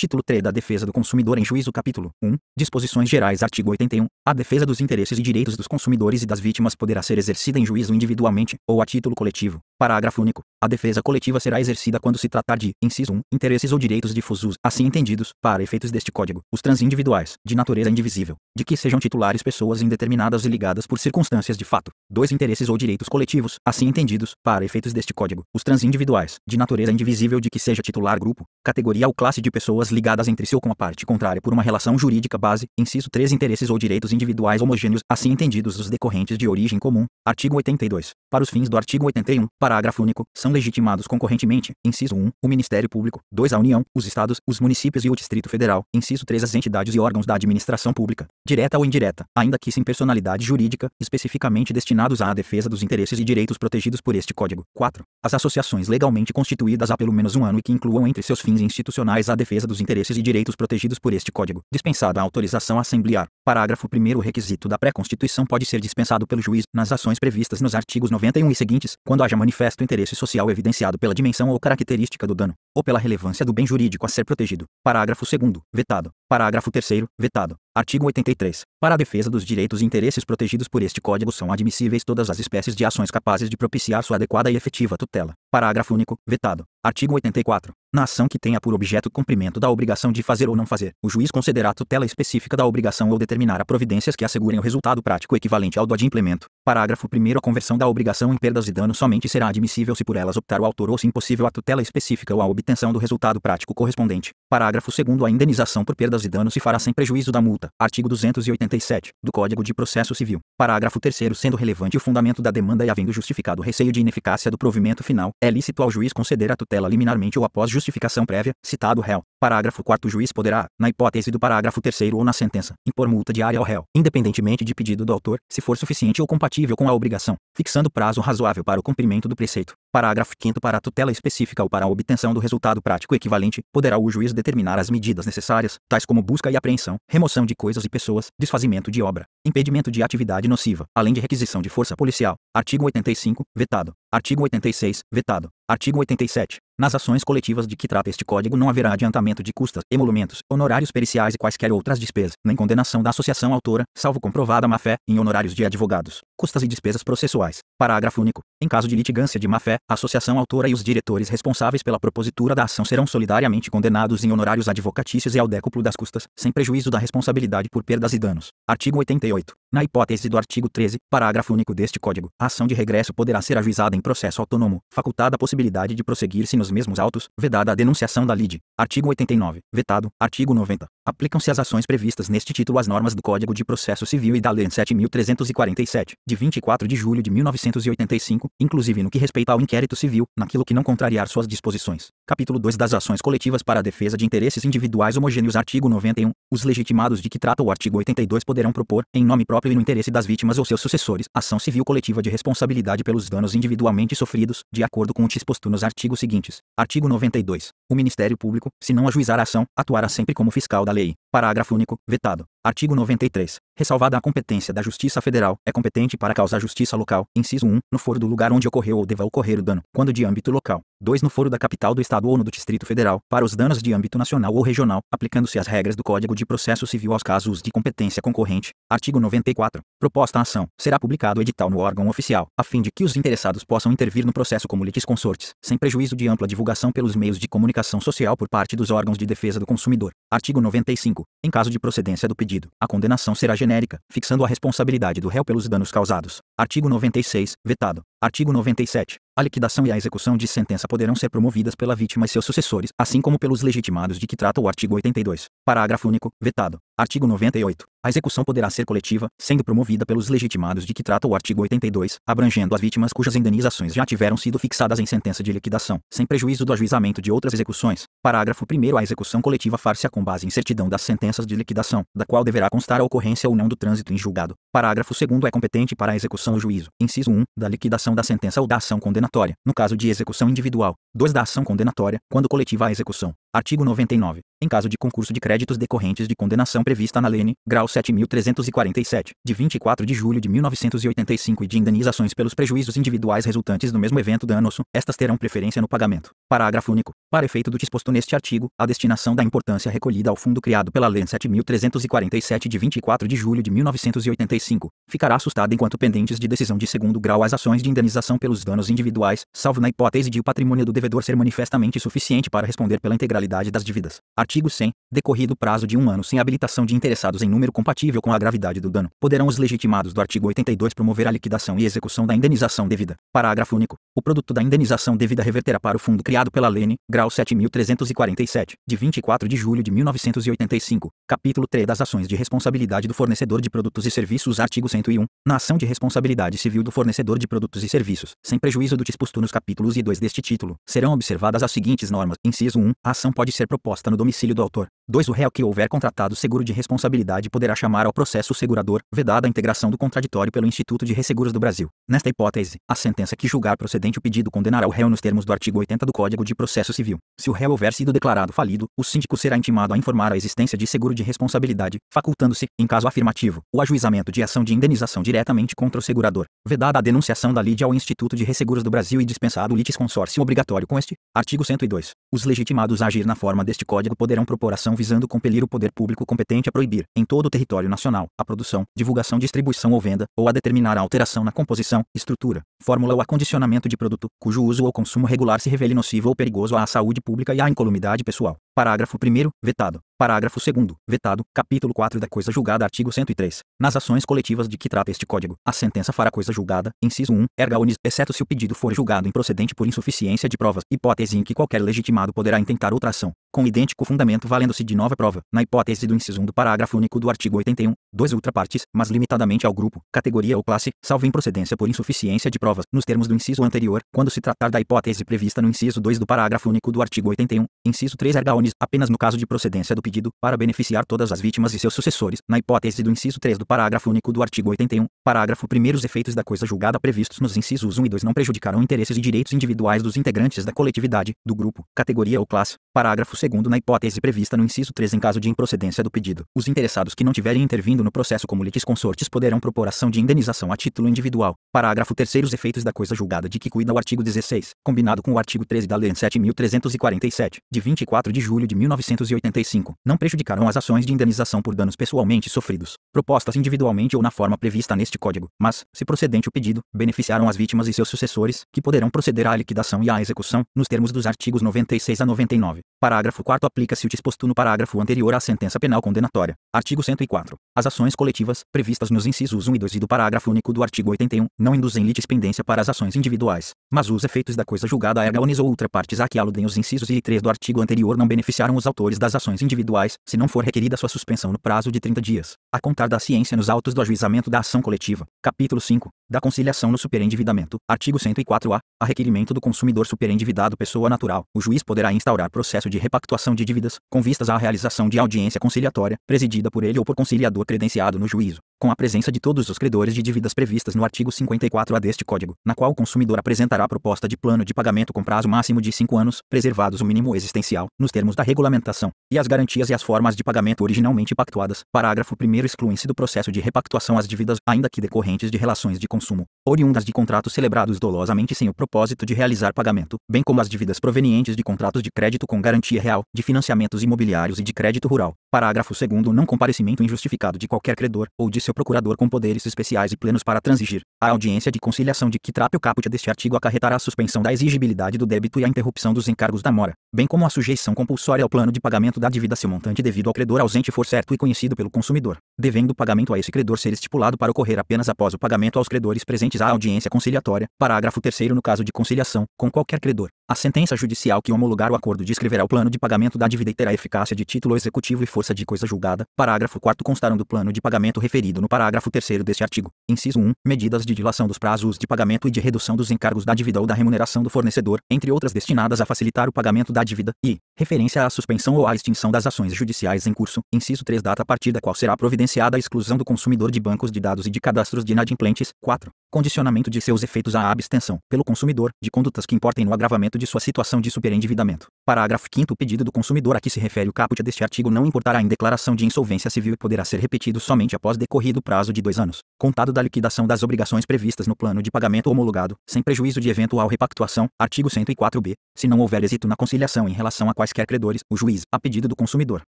Título 3 da Defesa do Consumidor em Juízo. Capítulo 1. Disposições Gerais. Artigo 81. A defesa dos interesses e direitos dos consumidores e das vítimas poderá ser exercida em juízo individualmente, ou a título coletivo. Parágrafo único. A defesa coletiva será exercida quando se tratar de, inciso 1, interesses ou direitos difusos, assim entendidos, para efeitos deste Código, os transindividuais, de natureza indivisível, de que sejam titulares pessoas indeterminadas e ligadas por circunstâncias de fato. 2. Interesses ou direitos coletivos, assim entendidos, para efeitos deste Código, os transindividuais, de natureza indivisível de que seja titular grupo, categoria ou classe de pessoas ligadas entre si ou com a parte contrária por uma relação jurídica base. Inciso 3. Interesses ou direitos individuais homogêneos, assim entendidos os decorrentes de origem comum. Artigo 82. Para os fins do artigo 81, parágrafo único, são legitimados concorrentemente, inciso 1, o Ministério Público, 2, a União, os Estados, os municípios e o Distrito Federal, inciso 3, as entidades e órgãos da administração pública, direta ou indireta, ainda que sem personalidade jurídica, especificamente destinados à defesa dos interesses e direitos protegidos por este Código. 4. As associações legalmente constituídas há pelo menos um ano e que incluam entre seus fins institucionais a defesa dos interesses e direitos protegidos por este Código, dispensada a autorização assemblear. Parágrafo 1º. O requisito da pré-constituição pode ser dispensado pelo juiz, nas ações previstas nos artigos 91 e seguintes, quando haja manifesto interesse social evidenciado pela dimensão ou característica do dano, ou pela relevância do bem jurídico a ser protegido. Parágrafo 2º. Vetado. Parágrafo 3º. Vetado. Artigo 83. Para a defesa dos direitos e interesses protegidos por este Código são admissíveis todas as espécies de ações capazes de propiciar sua adequada e efetiva tutela. Parágrafo único. Vetado. Artigo 84. Na ação que tenha por objeto o cumprimento da obrigação de fazer ou não fazer, o juiz concederá a tutela específica da obrigação ou determinará providências que assegurem o resultado prático equivalente ao do adimplemento. Parágrafo 1º. A conversão da obrigação em perdas e danos somente será admissível se por elas optar o autor ou se impossível a tutela específica ou a obtenção do resultado prático correspondente. Parágrafo 2º. A indenização por perdas e danos se fará sem prejuízo da multa. Artigo 287. Do Código de Processo Civil. Parágrafo 3º. Sendo relevante o fundamento da demanda e havendo justificado o receio de ineficácia do provimento final, é lícito ao juiz conceder a tutela liminarmente ou após justificação prévia, citado o réu. Parágrafo 4º. O juiz poderá, na hipótese do parágrafo 3º ou na sentença, impor multa diária ao réu, independentemente de pedido do autor, se for suficiente ou compatível com a obrigação, fixando prazo razoável para o cumprimento do preceito. Parágrafo 5º. Para a tutela específica ou para a obtenção do resultado prático equivalente, poderá o juiz determinar as medidas necessárias, tais como busca e apreensão, remoção de coisas e pessoas, desfazimento de obra, impedimento de atividade nociva, além de requisição de força policial. Artigo 85. Vetado. Artigo 86. Vetado. Artigo 87. Nas ações coletivas de que trata este Código não haverá adiantamento de custas, emolumentos, honorários periciais e quaisquer outras despesas, nem condenação da associação autora, salvo comprovada má-fé, em honorários de advogados, custas e despesas processuais. Parágrafo único. Em caso de litigância de má-fé, a associação autora e os diretores responsáveis pela propositura da ação serão solidariamente condenados em honorários advocatícios e ao décuplo das custas, sem prejuízo da responsabilidade por perdas e danos. Artigo 88. Na hipótese do artigo 13, parágrafo único deste Código, a ação de regresso poderá ser ajuizada em processo autônomo, facultada a possibilidade de prosseguir-se nos mesmos autos, vedada a denunciação da lide. Artigo 89. Vetado. Artigo 90. Aplicam-se às ações previstas neste título as normas do Código de Processo Civil e da Lei 7.347, de 24 de julho de 1985, inclusive no que respeita ao inquérito civil, naquilo que não contrariar suas disposições. Capítulo 2 das ações coletivas para a defesa de interesses individuais homogêneos. Artigo 91. Os legitimados de que trata o artigo 82 poderão propor, em nome próprio e no interesse das vítimas ou seus sucessores, ação civil coletiva de responsabilidade pelos danos individualmente sofridos, de acordo com o disposto nos artigos seguintes. Artigo 92. O Ministério Público, se não ajuizar a ação, atuará sempre como fiscal da lei. Parágrafo único. Vetado. Artigo 93. Ressalvada a competência da Justiça Federal, é competente para causar justiça local, inciso 1, no foro do lugar onde ocorreu ou deva ocorrer o dano, quando de âmbito local. 2. No foro da capital do Estado ou no do Distrito Federal, para os danos de âmbito nacional ou regional, aplicando-se as regras do Código de Processo Civil aos casos de competência concorrente. Artigo 94. Proposta a ação, será publicado edital no órgão oficial, a fim de que os interessados possam intervir no processo como litisconsortes, sem prejuízo de ampla divulgação pelos meios de comunicação social por parte dos órgãos de defesa do consumidor. Artigo 95. Em caso de procedência do pedido, a condenação será genérica, fixando a responsabilidade do réu pelos danos causados. Artigo 96. Vetado. Artigo 97. A liquidação e a execução de sentença poderão ser promovidas pela vítima e seus sucessores, assim como pelos legitimados de que trata o artigo 82. Parágrafo único. Vetado. Artigo 98. A execução poderá ser coletiva, sendo promovida pelos legitimados de que trata o artigo 82, abrangendo as vítimas cujas indenizações já tiveram sido fixadas em sentença de liquidação, sem prejuízo do ajuizamento de outras execuções. Parágrafo 1º. A execução coletiva far-se-á com base em certidão das sentenças de liquidação, da qual deverá constar a ocorrência ou não do trânsito em julgado. Parágrafo 2º. É competente para a execução o juízo, inciso 1, da liquidação da sentença ou da ação condenatória, no caso de execução individual. 2. Da ação condenatória, quando coletiva a execução. Artigo 99. em caso de concurso de créditos decorrentes de condenação prevista na Lei N. Grau 7.347, de 24 de julho de 1985 e de indenizações pelos prejuízos individuais resultantes do mesmo evento danoso, estas terão preferência no pagamento. Parágrafo único. Para efeito do disposto neste artigo, a destinação da importância recolhida ao fundo criado pela Lei 7.347 de 24 de julho de 1985, ficará assustada enquanto pendentes de decisão de segundo grau as ações de indenização pelos danos individuais, salvo na hipótese de o patrimônio do devedor ser manifestamente suficiente para responder pela integralidade das dívidas. Artigo 100. Decorrido o prazo de 1 ano sem habilitação de interessados em número compatível com a gravidade do dano, poderão os legitimados do artigo 82 promover a liquidação e execução da indenização devida. Parágrafo único. O produto da indenização devida reverterá para o fundo criado pela Lei N. Grau 7.347, de 24 de julho de 1985, capítulo 3 das ações de responsabilidade do fornecedor de produtos e serviços. Artigo 101. Na ação de responsabilidade civil do fornecedor de produtos e serviços, sem prejuízo do disposto nos capítulos I e 2 deste título, serão observadas as seguintes normas. Inciso 1. A ação pode ser proposta no domicílio do autor. 2. O réu que houver contratado seguro de responsabilidade poderá chamar ao processo o segurador, vedada a integração do contraditório pelo Instituto de Resseguros do Brasil. Nesta hipótese, a sentença que julgar procedente o pedido condenará o réu nos termos do artigo 80 do Código de Processo Civil. Se o réu houver sido declarado falido, o síndico será intimado a informar a existência de seguro de responsabilidade, facultando-se, em caso afirmativo, o ajuizamento de ação de indenização diretamente contra o segurador, vedada a denunciação da lide ao Instituto de Resseguros do Brasil e dispensado o litisconsórcio obrigatório com este. Artigo 102. Os legitimados a agir na forma deste Código poderão propor ação visando compelir o poder público competente a proibir, em todo o território nacional, a produção, divulgação, distribuição ou venda, ou a determinar a alteração na composição, estrutura, fórmula ou acondicionamento de produto, cujo uso ou consumo regular se revele nocivo ou perigoso à saúde pública e à incolumidade pessoal. Parágrafo 1º, vetado. Parágrafo 2º, vetado. Capítulo 4 da coisa julgada. Artigo 103. Nas ações coletivas de que trata este Código, a sentença fará coisa julgada, inciso 1, erga omnes, exceto se o pedido for julgado improcedente por insuficiência de provas, hipótese em que qualquer legitimado poderá intentar outra ação, com idêntico fundamento valendo-se de nova prova, na hipótese do inciso 1 do parágrafo único do artigo 81, 2 ultrapartes, mas limitadamente ao grupo, categoria ou classe, salvo improcedência por insuficiência de provas, nos termos do inciso anterior, quando se tratar da hipótese prevista no inciso 2 do parágrafo único do artigo 81, inciso 3 erga omnes, apenas no caso de procedência do pedido, para beneficiar todas as vítimas e seus sucessores, na hipótese do inciso 3 do parágrafo único do artigo 81, parágrafo 1º. Os efeitos da coisa julgada previstos nos incisos 1 e 2 não prejudicarão interesses e direitos individuais dos integrantes da coletividade, do grupo, categoria ou classe. Parágrafo 2º. Na hipótese prevista no inciso 3, em caso de improcedência do pedido, os interessados que não tiverem intervindo no processo como litisconsortes poderão propor ação de indenização a título individual. Parágrafo 3º. Os efeitos da coisa julgada de que cuida o artigo 16, combinado com o artigo 13 da Lei 7.347, de 24 de julho de 1985, não prejudicarão as ações de indenização por danos pessoalmente sofridos, propostas individualmente ou na forma prevista neste Código, mas, se procedente o pedido, beneficiarão as vítimas e seus sucessores, que poderão proceder à liquidação e à execução, nos termos dos artigos 96 a 99. Parágrafo 4º. Aplica-se o disposto no parágrafo anterior à sentença penal condenatória. Artigo 104. As ações coletivas, previstas nos incisos 1 e 2 e do parágrafo único do artigo 81, não induzem litispendência para as ações individuais, mas os efeitos da coisa julgada erga omnes ou ultrapartes a que aludem os incisos I e 3 do artigo anterior não beneficiaram os autores das ações individuais, se não for requerida sua suspensão no prazo de 30 dias, a contar da ciência nos autos do ajuizamento da ação coletiva. Capítulo 5. Da conciliação no superendividamento. Artigo 104-A. A requerimento do consumidor superendividado pessoa natural, o juiz poderá instaurar processo de repactuação de dívidas, com vistas à realização de audiência conciliatória, presidida por ele ou por conciliador credenciado no juízo, com a presença de todos os credores de dívidas previstas no artigo 54-A deste Código, na qual o consumidor apresentará proposta de plano de pagamento com prazo máximo de 5 anos, preservados o mínimo existencial, nos termos da regulamentação, e as garantias e as formas de pagamento originalmente pactuadas. Parágrafo 1º. Excluem-se do processo de repactuação as dívidas, ainda que decorrentes de relações de consumo, oriundas de contratos celebrados dolosamente sem o propósito de realizar pagamento, bem como as dívidas provenientes de contratos de crédito com garantia real, de financiamentos imobiliários e de crédito rural. Parágrafo 2º. Não comparecimento injustificado de qualquer credor, ou de seu procurador com poderes especiais e plenos para transigir. A audiência de conciliação de que trata o caput deste artigo acarretará a suspensão da exigibilidade do débito e a interrupção dos encargos da mora, bem como a sujeição compulsória ao plano de pagamento da dívida se o montante devido ao credor ausente for certo e conhecido pelo consumidor, devendo o pagamento a esse credor ser estipulado para ocorrer apenas após o pagamento aos credores presentes à audiência conciliatória. Parágrafo 3º. No caso de conciliação, com qualquer credor, a sentença judicial que homologar o acordo descreverá o plano de pagamento da dívida e terá eficácia de título executivo e força de coisa julgada. Parágrafo 4º. Constarão do plano de pagamento referido no parágrafo 3º deste artigo, inciso 1, medidas de dilação dos prazos de pagamento e de redução dos encargos da dívida ou da remuneração do fornecedor, entre outras destinadas a facilitar o pagamento da dívida, e referência à suspensão ou à extinção das ações judiciais em curso. Inciso 3. Data a partir da qual será providenciada a exclusão do consumidor de bancos de dados e de cadastros de inadimplentes. 4. Condicionamento de seus efeitos à abstenção, pelo consumidor, de condutas que importem no agravamento conhecimento de sua situação de superendividamento. Parágrafo 5º. O pedido do consumidor a que se refere o caput deste artigo não importará em declaração de insolvência civil e poderá ser repetido somente após decorrido o prazo de 2 anos, contado da liquidação das obrigações previstas no plano de pagamento homologado, sem prejuízo de eventual repactuação. Artigo 104b. Se não houver êxito na conciliação em relação a quaisquer credores, o juiz, a pedido do consumidor,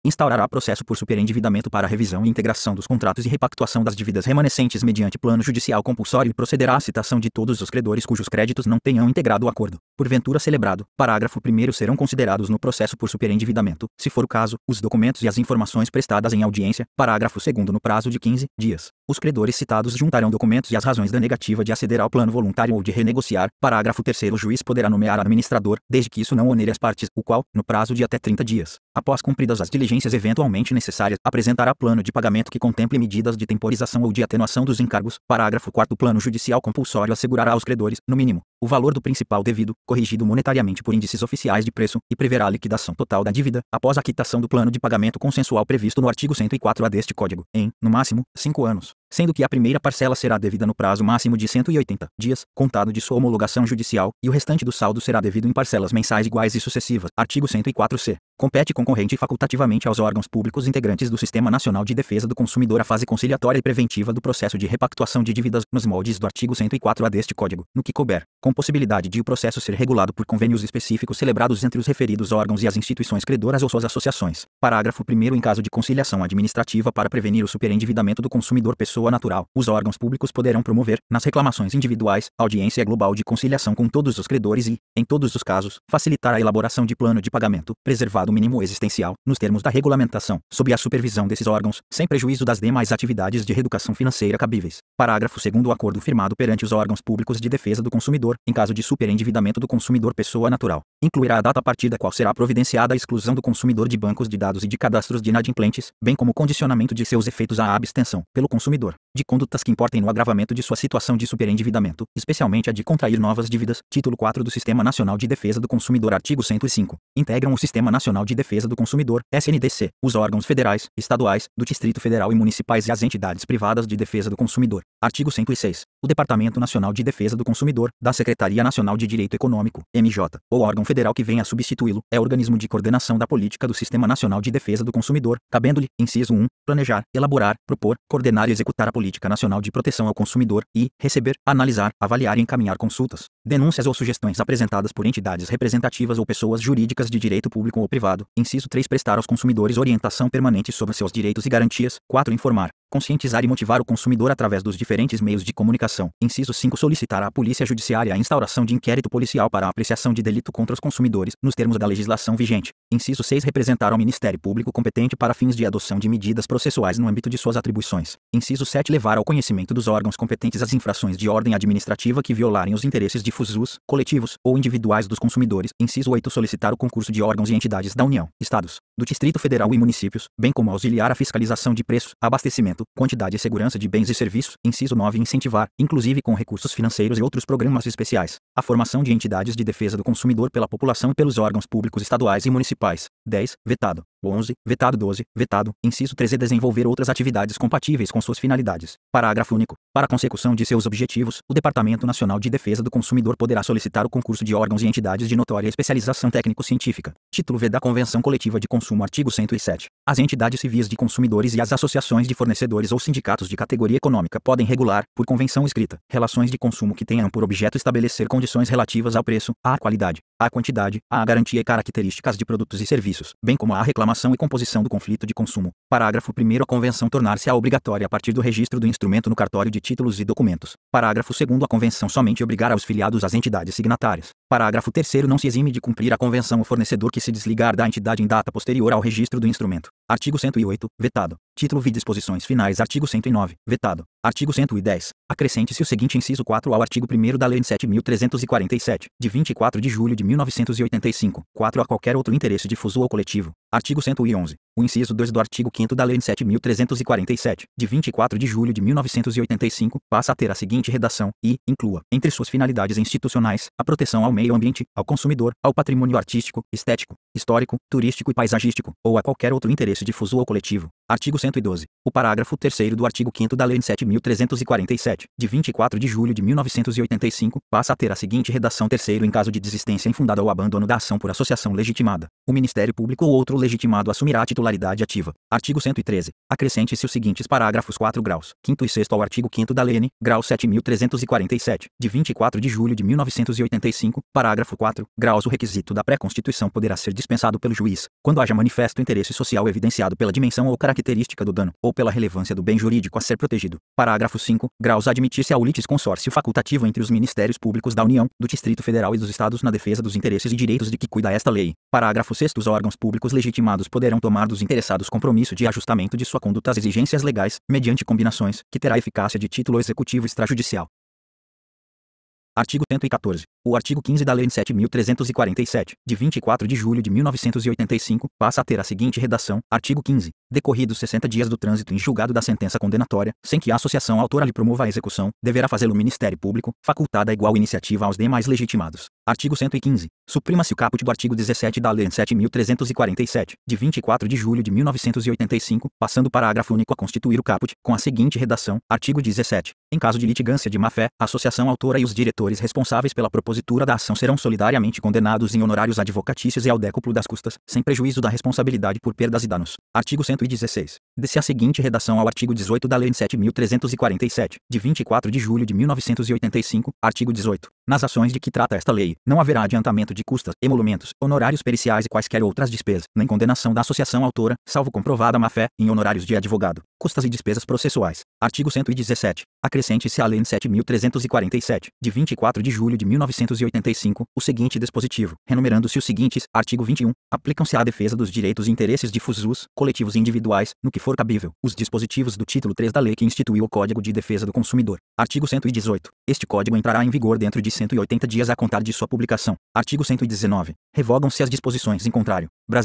instaurará processo por superendividamento para revisão e integração dos contratos e repactuação das dívidas remanescentes mediante plano judicial compulsório e procederá à citação de todos os credores cujos créditos não tenham integrado o acordo, porventura celebrado. Parágrafo 1º. Serão considerados no processo por superendividamento, se for o caso, os documentos e as informações prestadas em audiência. Parágrafo 2º. No prazo de 15 dias, os credores citados juntarão documentos e as razões da negativa de aceder ao plano voluntário ou de renegociar. Parágrafo 3º. O juiz poderá nomear administrador, desde que isso não onere as partes, o qual, no prazo de até 30 dias, após cumpridas as diligências eventualmente necessárias, apresentará plano de pagamento que contemple medidas de temporização ou de atenuação dos encargos. Parágrafo 4º. O plano judicial compulsório assegurará aos credores, no mínimo, o valor do principal devido, corrigido monetariamente por índices oficiais de preço, e preverá a liquidação total da dívida, após a quitação do plano de pagamento consensual previsto no artigo 104-A deste Código, em, no máximo, 5 anos, sendo que a primeira parcela será devida no prazo máximo de 180 dias, contado de sua homologação judicial, e o restante do saldo será devido em parcelas mensais iguais e sucessivas. Artigo 104-C. Compete concorrente e facultativamente aos órgãos públicos integrantes do Sistema Nacional de Defesa do Consumidor a fase conciliatória e preventiva do processo de repactuação de dívidas, nos moldes do artigo 104-A deste Código, no que couber, com possibilidade de o processo ser regulado por convênios específicos celebrados entre os referidos órgãos e as instituições credoras ou suas associações. Parágrafo 1º. Em caso de conciliação administrativa para prevenir o superendividamento do consumidor pessoa natural, os órgãos públicos poderão promover, nas reclamações individuais, audiência global de conciliação com todos os credores e, em todos os casos, facilitar a elaboração de plano de pagamento, preservado o mínimo existencial, nos termos da regulamentação, sob a supervisão desses órgãos, sem prejuízo das demais atividades de reeducação financeira cabíveis. Parágrafo 2º. O acordo firmado perante os órgãos públicos de defesa do consumidor, em caso de superendividamento do consumidor pessoa natural, incluirá a data a partir da qual será providenciada a exclusão do consumidor de bancos de dados e de cadastros de inadimplentes, bem como o condicionamento de seus efeitos à abstenção, pelo consumidor, de condutas que importem no agravamento de sua situação de superendividamento, especialmente a de contrair novas dívidas. Título 4 do Sistema Nacional de Defesa do Consumidor. Artigo 105. Integram o Sistema Nacional de Defesa do Consumidor, SNDC, os órgãos federais, estaduais, do Distrito Federal e municipais e as entidades privadas de defesa do consumidor. Artigo 106. O Departamento Nacional de Defesa do Consumidor, da Secretaria Nacional de Direito Econômico, MJ, ou órgão federal que venha a substituí-lo, é organismo de coordenação da política do Sistema Nacional de Defesa do Consumidor, cabendo-lhe, inciso 1, planejar, elaborar, propor, coordenar e executar a política nacional de proteção ao consumidor e receber, analisar, avaliar e encaminhar consultas, denúncias ou sugestões apresentadas por entidades representativas ou pessoas jurídicas de direito público ou privado. Inciso 3. Prestar aos consumidores orientação permanente sobre seus direitos e garantias. 4. Informar, conscientizar e motivar o consumidor através dos diferentes meios de comunicação. Inciso 5. Solicitar à Polícia Judiciária a instauração de inquérito policial para a apreciação de delito contra os consumidores, nos termos da legislação vigente. Inciso 6. Representar ao Ministério Público competente para fins de adoção de medidas processuais no âmbito de suas atribuições. Inciso 7. Levar ao conhecimento dos órgãos competentes as infrações de ordem administrativa que violarem os interesses difusos, coletivos ou individuais dos consumidores. Inciso 8. Solicitar o concurso de órgãos e entidades da União, Estados, do Distrito Federal e municípios, bem como auxiliar a fiscalização de preços, abastecimento, quantidade e segurança de bens e serviços. Inciso 9. Incentivar, inclusive com recursos financeiros e outros programas especiais, a formação de entidades de defesa do consumidor pela população e pelos órgãos públicos estaduais e municipais. 10. Vetado. 11. Vetado. 12. Vetado. Inciso 13. Desenvolver outras atividades compatíveis com suas finalidades. Parágrafo único. Para a consecução de seus objetivos, o Departamento Nacional de Defesa do Consumidor poderá solicitar o concurso de órgãos e entidades de notória especialização técnico-científica. Título V da Convenção Coletiva de Consumo. Artigo 107. As entidades civis de consumidores e as associações de fornecedores ou sindicatos de categoria econômica podem regular, por convenção escrita, relações de consumo que tenham por objeto estabelecer condições relativas ao preço, à qualidade, à quantidade, à garantia e características de produtos e serviços, bem como à reclamação e composição do conflito de consumo. Parágrafo 1º. A convenção tornar-se-á obrigatória a partir do registro do instrumento no cartório de títulos e documentos. Parágrafo 2º. A convenção somente obrigará os filiados às entidades signatárias. Parágrafo 3º. Não se exime de cumprir a convenção o fornecedor que se desligar da entidade em data posterior ao registro do instrumento. Artigo 108. Vetado. Título V. Disposições finais. Artigo 109. Vetado. Artigo 110. Acrescente-se o seguinte inciso 4 ao artigo 1º da Lei 7.347, de 24 de julho de 1985. 4. A qualquer outro interesse difuso ou coletivo. Artigo 111. O inciso 2 do artigo 5º da Lei 7.347, de 24 de julho de 1985, passa a ter a seguinte redação e inclua, entre suas finalidades institucionais, a proteção ao meio ambiente, ao consumidor, ao patrimônio artístico, estético, histórico, turístico e paisagístico, ou a qualquer outro interesse difuso ou coletivo. Artigo 112. O parágrafo 3º do artigo 5º da Lei 7.347, de 24 de julho de 1985, passa a ter a seguinte redação: terceiro, em caso de desistência infundada ou abandono da ação por associação legitimada, o Ministério Público ou outro legitimado assumirá a titularidade ativa. Artigo 113. Acrescente-se os seguintes parágrafos 4 graus 5º e 6º ao artigo 5º da Lei N, grau 7.347, de 24 de julho de 1985, parágrafo 4, graus. O requisito da pré-constituição poderá ser dispensado pelo juiz, quando haja manifesto interesse social evidenciado pela dimensão ou característica do dano, ou pela relevância do bem jurídico a ser protegido. Parágrafo 5, graus. Admitir-se ao litisconsórcio facultativo entre os Ministérios Públicos da União, do Distrito Federal e dos Estados na defesa dos interesses e direitos de que cuida esta lei. Parágrafo 6, os órgãos públicos legitimados poderão tomar dos interessados compromisso de ajustamento de sua conduta às exigências legais, mediante combinações, que terá eficácia de título executivo extrajudicial. Artigo 114. O artigo 15 da Lei 7.347, de 24 de julho de 1985, passa a ter a seguinte redação: artigo 15. Decorridos 60 dias do trânsito em julgado da sentença condenatória, sem que a associação autora lhe promova a execução, deverá fazê-lo o Ministério Público, facultada igual iniciativa aos demais legitimados. Artigo 115. Suprima-se o caput do artigo 17 da Lei 7.347, de 24 de julho de 1985, passando o parágrafo único a constituir o caput, com a seguinte redação: artigo 17. Em caso de litigância de má-fé, a associação autora e os diretores responsáveis pela propositura da ação serão solidariamente condenados em honorários advocatícios e ao décuplo das custas, sem prejuízo da responsabilidade por perdas e danos. Artigo 116. Dê-se a seguinte redação ao artigo 18 da Lei 7.347, de 24 de julho de 1985, artigo 18. Nas ações de que trata esta lei, não haverá adiantamento de custas, emolumentos, honorários periciais e quaisquer outras despesas, nem condenação da associação autora, salvo comprovada má-fé, em honorários de advogado, custas e despesas processuais. Artigo 117. Acrescente-se à Lei 7.347, de 24 de julho de 1985, o seguinte dispositivo, renumerando-se os seguintes: artigo 21. Aplicam-se à defesa dos direitos e interesses difusos, coletivos e individuais, no que for cabível, os dispositivos do título 3 da lei que instituiu o Código de Defesa do Consumidor. Artigo 118. Este Código entrará em vigor dentro de 180 dias a contar de sua publicação. Artigo 119. Revogam-se as disposições em contrário. Brasil.